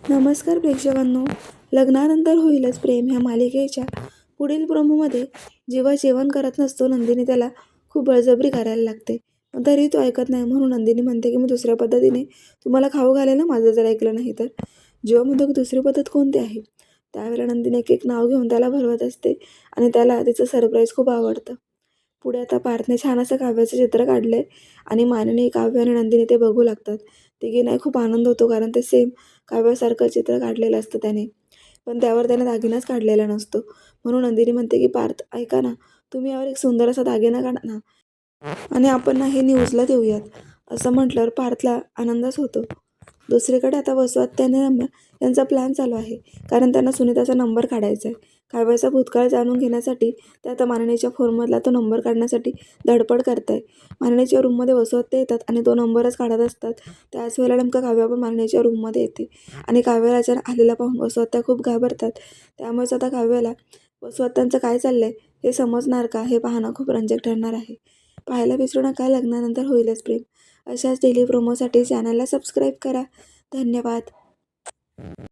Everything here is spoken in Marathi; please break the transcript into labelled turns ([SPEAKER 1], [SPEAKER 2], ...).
[SPEAKER 1] नमस्कार प्रेक्षकांनो. लग्नानंतर होईलच प्रेम ह्या मालिकेच्या पुढील प्रोमोमध्ये जेव्हा जेवण करत नसतो नंदिनी त्याला खूप बळजबरी करायला लागते. पण तरी तो ऐकत नाही. म्हणून नंदिनी म्हणते की मी दुसऱ्या पद्धतीने तुम्हाला खाऊ घालेल ना, माझं जर ऐकलं नाही तर. जेव्हा म्हणतो की दुसरी पद्धत कोणती आहे, त्यावेळेला नंदिनी एक एक नाव घेऊन त्याला भरवत असते आणि त्याला तिचं सरप्राईज खूप आवडतं. पुढे आता पार्थने छान असं काव्याचं चित्र काढलंय आणि मानिनी, काव्य आणि नंदिनी ते बघू लागतात. तिघींनाही खूप आनंद होतो कारण ते सेम काव्यासारखं चित्र काढलेलं असतं त्याने. पण त्यावर त्याने दागिनाच काढलेला नसतो. म्हणून नंदिनी म्हणते की पार्थ ऐका ना, तुम्ही यावर एक सुंदर असा दागिना काढा ना आणि आपण ना हे न्यूजला देऊयात. असं म्हटल्यावर पार्थला आनंदच होतो. दुसरीकडे आता वसुआत्याने यांचा प्लॅन चालू आहे कारण त्यांना सुनीताचा नंबर काढायचा आहे. काव्याचा भूतकाळ जाणून घेण्यासाठी ते आता मानिनीच्या फोनमधला तो नंबर काढण्यासाठी धडपड करताय. मानिनीच्या रूममध्ये वसुआत्या येतात आणि तो नंबरच काढत असतात. त्याच वेळेला नेमकं काव्या पण मानिनीच्या रूममध्ये येते आणि काव्याला अचानक आलेला पाहून वसुआत्या खूप घाबरतात. त्यामुळेच आता काव्याला वसुआत्यांचं काय चाललंय हे समजणार का, हे पाहणं खूप रंजक ठरणार आहे. पाहायला विसरू नका लग्नानंतर होईलच प्रेम. अशाच डेली प्रोमोसाठी चॅनलला सबस्क्राईब करा. धन्यवाद.